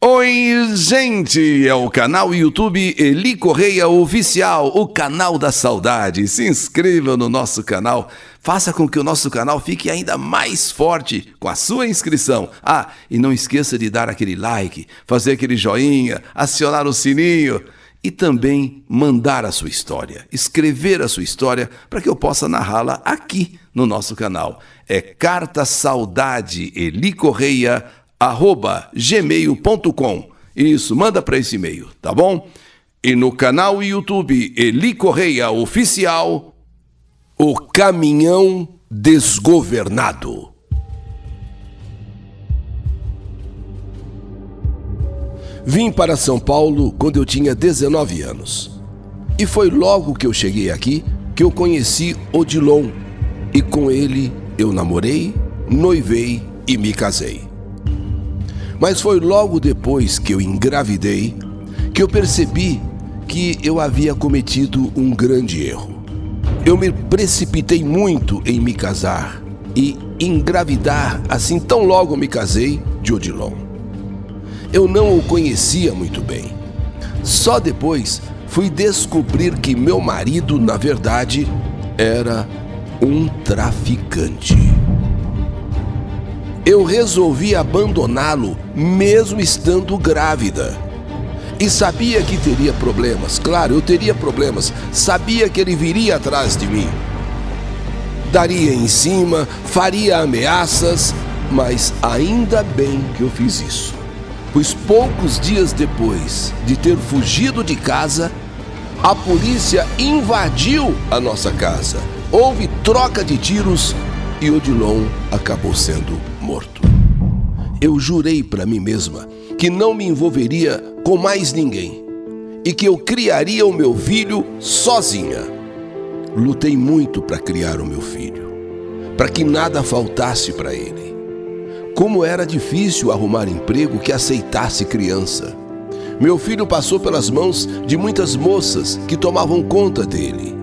Oi, gente! É o canal YouTube Eli Correia Oficial, o canal da saudade. Se inscreva no nosso canal, faça com que o nosso canal fique ainda mais forte com a sua inscrição. E não esqueça de dar aquele like, fazer aquele joinha, acionar o sininho e também mandar a sua história, escrever a sua história para que eu possa narrá-la aqui no nosso canal. É Carta Saudade Eli Correia @gmail.com. Isso, manda para esse e-mail, tá bom? E no canal YouTube Eli Correia Oficial, o caminhão desgovernado. Vim para São Paulo quando eu tinha 19 anos. E foi logo que eu cheguei aqui que eu conheci Odilon. E com ele eu namorei, noivei e me casei. Mas foi logo depois que eu engravidei que eu percebi que eu havia cometido um grande erro. Eu me precipitei muito em me casar e engravidar assim tão logo me casei de Odilon. Eu não o conhecia muito bem. Só depois fui descobrir que meu marido, na verdade, era um traficante. Eu resolvi abandoná-lo mesmo estando grávida. E sabia que teria problemas, claro, eu teria problemas. Sabia que ele viria atrás de mim. Daria em cima, faria ameaças, mas ainda bem que eu fiz isso. Pois poucos dias depois de ter fugido de casa, a polícia invadiu a nossa casa. Houve troca de tiros e Odilon acabou sendo morto. Eu jurei para mim mesma que não me envolveria com mais ninguém e que eu criaria o meu filho sozinha. Lutei muito para criar o meu filho, para que nada faltasse para ele. Como era difícil arrumar emprego que aceitasse criança. Meu filho passou pelas mãos de muitas moças que tomavam conta dele.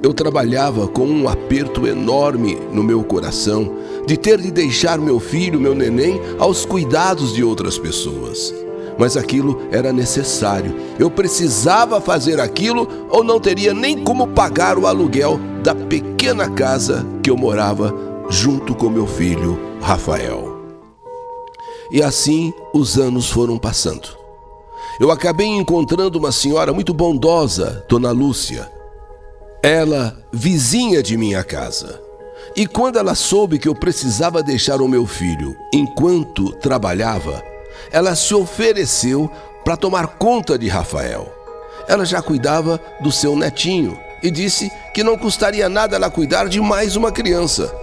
Eu trabalhava com um aperto enorme no meu coração de ter de deixar meu filho, meu neném, aos cuidados de outras pessoas. Mas aquilo era necessário. Eu precisava fazer aquilo ou não teria nem como pagar o aluguel da pequena casa que eu morava junto com meu filho, Rafael. E assim os anos foram passando. Eu acabei encontrando uma senhora muito bondosa, Dona Lúcia. Ela, vizinha de minha casa. E quando ela soube que eu precisava deixar o meu filho enquanto trabalhava, ela se ofereceu para tomar conta de Rafael. Ela já cuidava do seu netinho e disse que não custaria nada ela cuidar de mais uma criança.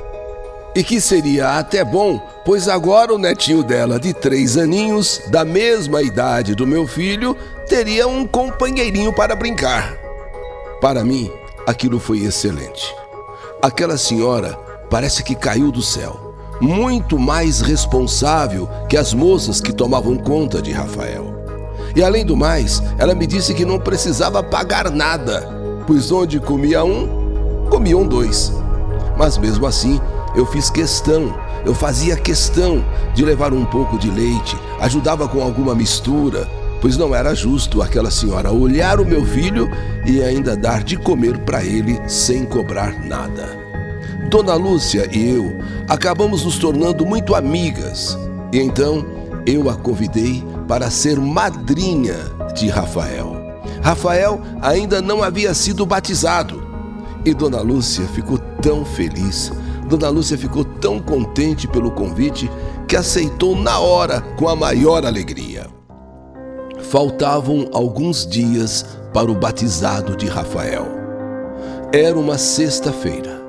E que seria até bom, pois agora o netinho dela, de 3 aninhos, da mesma idade do meu filho, teria um companheirinho para brincar. Para mim, aquilo foi excelente. Aquela senhora parece que caiu do céu, muito mais responsável que as moças que tomavam conta de Rafael. E além do mais, ela me disse que não precisava pagar nada, pois onde comia um, comiam 2. Mas mesmo assim, eu fazia questão de levar um pouco de leite, ajudava com alguma mistura, pois não era justo aquela senhora olhar o meu filho e ainda dar de comer para ele sem cobrar nada. Dona Lúcia e eu acabamos nos tornando muito amigas e então eu a convidei para ser madrinha de Rafael. Rafael ainda não havia sido batizado e Dona Lúcia ficou tão feliz, Dona Lúcia ficou tão contente pelo convite que aceitou na hora com a maior alegria. Faltavam alguns dias para o batizado de Rafael. Era uma sexta-feira.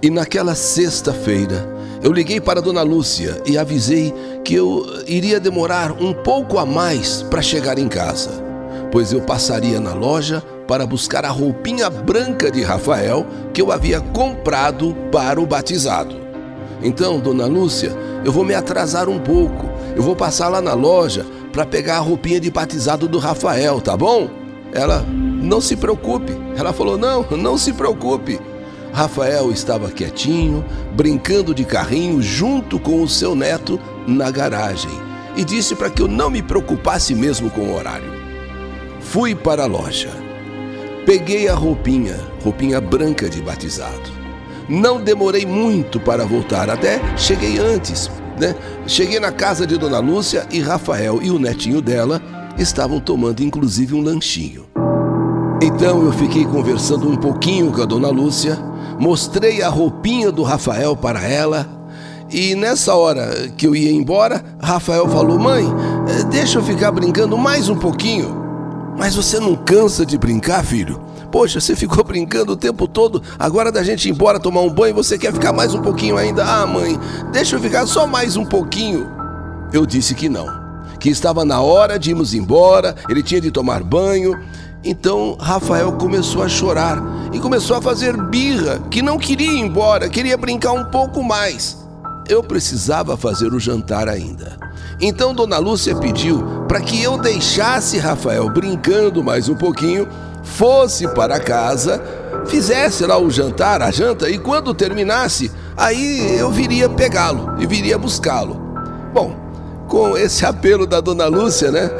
E naquela sexta-feira, eu liguei para Dona Lúcia e avisei que eu iria demorar um pouco a mais para chegar em casa, pois eu passaria na loja para buscar a roupinha branca de Rafael que eu havia comprado para o batizado. Então, Dona Lúcia, eu vou me atrasar um pouco. Eu vou passar lá na loja para pegar a roupinha de batizado do Rafael, tá bom? Ela, não se preocupe. Ela falou, não se preocupe. Rafael estava quietinho, brincando de carrinho junto com o seu neto na garagem. e disse para que eu não me preocupasse mesmo com o horário. Fui para a loja. Peguei a roupinha branca de batizado. Não demorei muito para voltar, até cheguei antes, né? Cheguei na casa de Dona Lúcia e Rafael e o netinho dela estavam tomando inclusive um lanchinho. Então eu fiquei conversando um pouquinho com a Dona Lúcia, mostrei a roupinha do Rafael para ela e nessa hora que eu ia embora, Rafael falou: mãe, deixa eu ficar brincando mais um pouquinho. Mas você não cansa de brincar, filho? Poxa, você ficou brincando o tempo todo, agora da gente ir embora tomar um banho, você quer ficar mais um pouquinho ainda? Ah, mãe, deixa eu ficar só mais um pouquinho. Eu disse que não, que estava na hora de irmos embora, ele tinha de tomar banho. Então Rafael começou a chorar e começou a fazer birra, que não queria ir embora, queria brincar um pouco mais. Eu precisava fazer o jantar ainda. Então Dona Lúcia pediu para que eu deixasse Rafael brincando mais um pouquinho, fosse para casa, fizesse lá o jantar, a janta, e quando terminasse, aí eu viria pegá-lo e viria buscá-lo. Bom, com esse apelo da Dona Lúcia, né,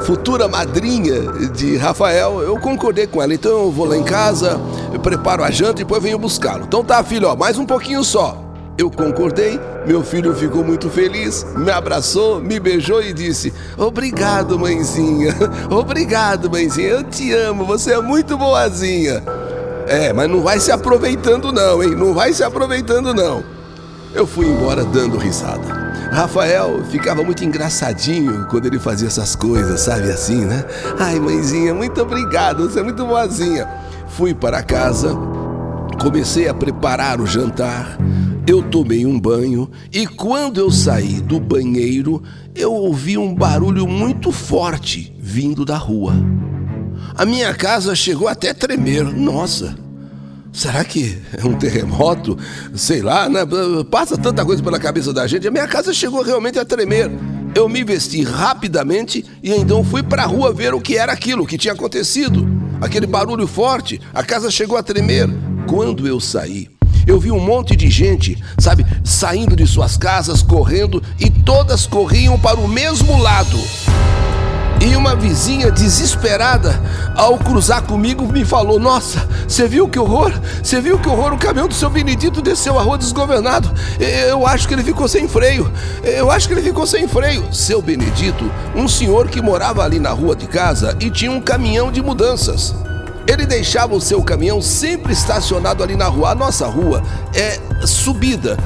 futura madrinha de Rafael, eu concordei com ela. Então eu vou lá em casa, eu preparo a janta e depois venho buscá-lo. Então tá, filho, ó, mais um pouquinho só. Eu concordei, meu filho ficou muito feliz, me abraçou, me beijou e disse: obrigado, mãezinha, obrigado, mãezinha, eu te amo, você é muito boazinha. Mas não vai se aproveitando não, hein, não vai se aproveitando não. Eu fui embora dando risada. Rafael ficava muito engraçadinho quando ele fazia essas coisas, sabe assim, né? Ai, mãezinha, muito obrigado, você é muito boazinha. Fui para casa, comecei a preparar o jantar. Eu tomei um banho e quando eu saí do banheiro, eu ouvi um barulho muito forte vindo da rua. A minha casa chegou até a tremer. Nossa, será que é um terremoto? Sei lá, né? Passa tanta coisa pela cabeça da gente. A minha casa chegou realmente a tremer. Eu me vesti rapidamente e então fui para a rua ver o que era aquilo, o que tinha acontecido. Aquele barulho forte, a casa chegou a tremer. Quando eu saí, eu vi um monte de gente, sabe, saindo de suas casas, correndo, e todas corriam para o mesmo lado. E uma vizinha desesperada, ao cruzar comigo, me falou: nossa, você viu que horror? Você viu que horror? O caminhão do seu Benedito desceu a rua desgovernado. Eu acho que ele ficou sem freio. Seu Benedito, um senhor que morava ali na rua de casa e tinha um caminhão de mudanças. Ele deixava o seu caminhão sempre estacionado ali na rua. A nossa rua é subida.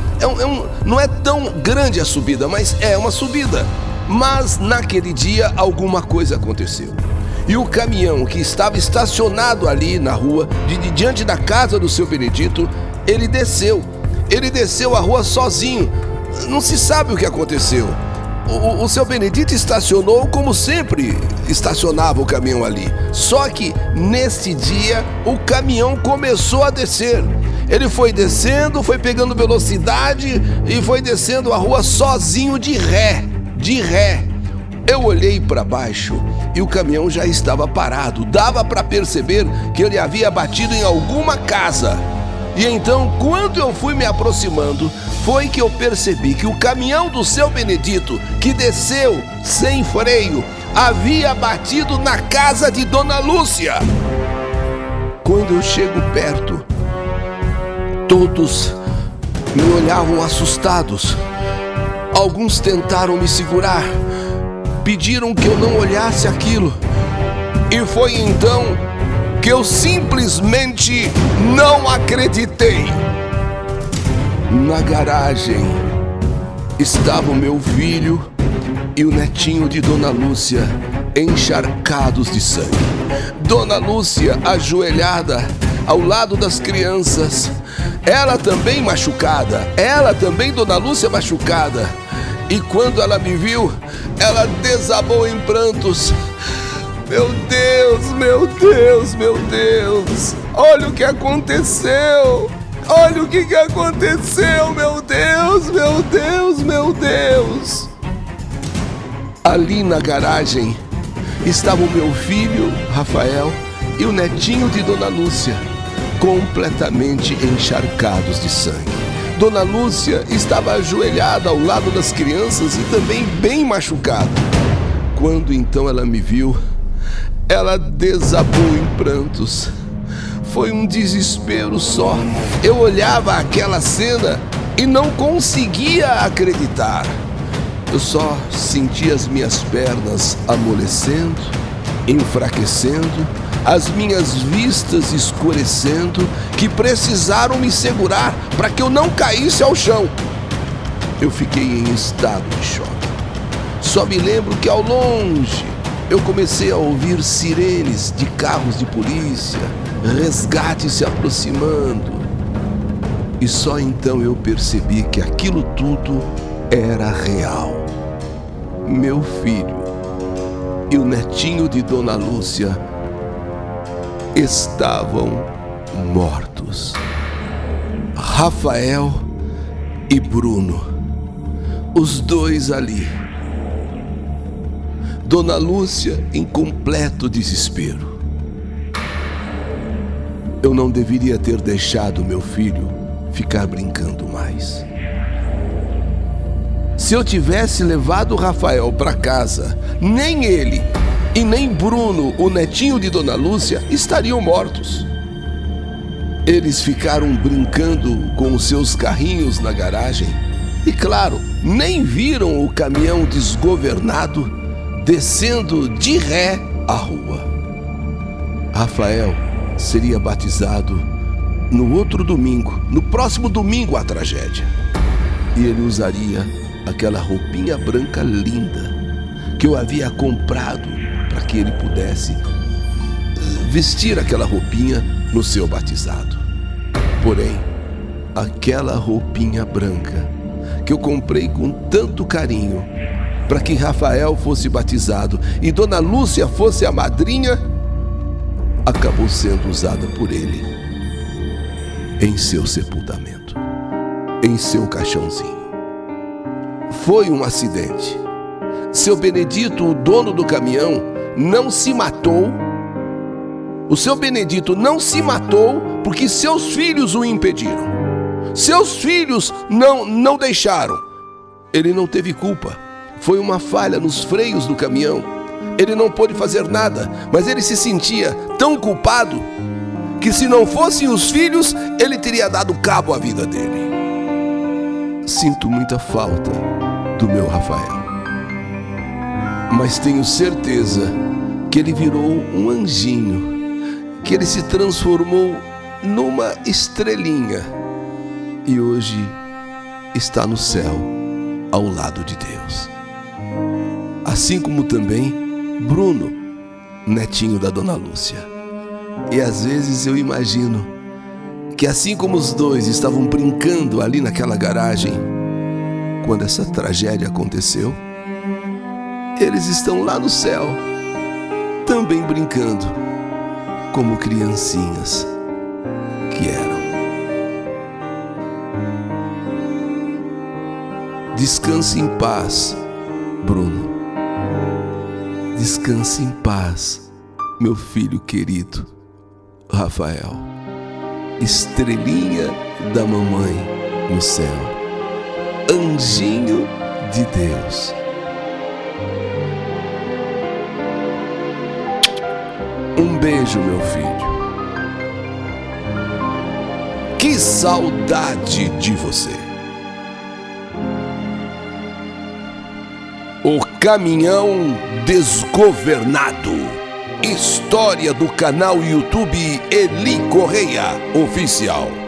Não é tão grande a subida, mas é uma subida. Mas naquele dia alguma coisa aconteceu. E o caminhão que estava estacionado ali na rua, diante da casa do seu Benedito, ele desceu. Ele desceu a rua sozinho. Não se sabe o que aconteceu. O seu Benedito estacionou como sempre estacionava o caminhão ali. Só que neste dia o caminhão começou a descer. Ele foi descendo, foi pegando velocidade e foi descendo a rua sozinho de ré. Eu olhei para baixo e o caminhão já estava parado. Dava para perceber que ele havia batido em alguma casa. E então, quando eu fui me aproximando, foi que eu percebi que o caminhão do seu Benedito, que desceu sem freio, havia batido na casa de Dona Lúcia. Quando eu chego perto, todos me olhavam assustados. Alguns tentaram me segurar, pediram que eu não olhasse aquilo. E foi então que eu simplesmente não acreditei. Na garagem estava o meu filho e o netinho de Dona Lúcia encharcados de sangue. Dona Lúcia ajoelhada ao lado das crianças, ela também machucada, Dona Lúcia machucada. E quando ela me viu, ela desabou em prantos. Meu Deus, meu Deus, meu Deus! Olha o que aconteceu! Olha o que aconteceu, meu Deus, meu Deus, meu Deus! Ali na garagem estava o meu filho, Rafael, e o netinho de Dona Lúcia, completamente encharcados de sangue. Dona Lúcia estava ajoelhada ao lado das crianças e também bem machucada. Quando então ela me viu, ela desabou em prantos. Foi um desespero só. Eu olhava aquela cena e não conseguia acreditar. Eu só sentia as minhas pernas amolecendo, enfraquecendo, as minhas vistas escurecendo, que precisaram me segurar para que eu não caísse ao chão. Eu fiquei em estado de choque. Só me lembro que ao longe eu comecei a ouvir sirenes de carros de polícia, resgate se aproximando. E só então eu percebi que aquilo tudo era real. Meu filho e o netinho de Dona Lúcia estavam mortos. Rafael e Bruno, os dois ali. Dona Lúcia em completo desespero. Eu não deveria ter deixado meu filho ficar brincando mais. Se eu tivesse levado o Rafael para casa, nem ele e nem Bruno, o netinho de Dona Lúcia, estariam mortos. Eles ficaram brincando com os seus carrinhos na garagem e, claro, nem viram o caminhão desgovernado descendo de ré a rua. Rafael seria batizado no outro domingo, no próximo domingo à tragédia. E ele usaria aquela roupinha branca linda que eu havia comprado para que ele pudesse vestir aquela roupinha no seu batizado. Porém, aquela roupinha branca que eu comprei com tanto carinho para que Rafael fosse batizado e Dona Lúcia fosse a madrinha, acabou sendo usada por ele em seu sepultamento, em seu caixãozinho. Foi um acidente. Seu Benedito, o dono do caminhão, não se matou. O seu Benedito não se matou porque seus filhos o impediram. Seus filhos não deixaram. Ele não teve culpa. Foi uma falha nos freios do caminhão. Ele não pôde fazer nada, mas ele se sentia tão culpado que se não fossem os filhos, ele teria dado cabo à vida dele. Sinto muita falta do meu Rafael, mas tenho certeza que ele virou um anjinho, que ele se transformou numa estrelinha e hoje está no céu ao lado de Deus. Assim como também Bruno, netinho da Dona Lúcia. E às vezes eu imagino que assim como os dois estavam brincando ali naquela garagem, quando essa tragédia aconteceu, eles estão lá no céu, também brincando, como criancinhas que eram. Descanse em paz, Bruno. Descanse em paz, meu filho querido, Rafael. Estrelinha da mamãe no céu. Anjinho de Deus. Um beijo, meu filho. Que saudade de você. O Caminhão Desgovernado. História do canal YouTube Eli Correia Oficial.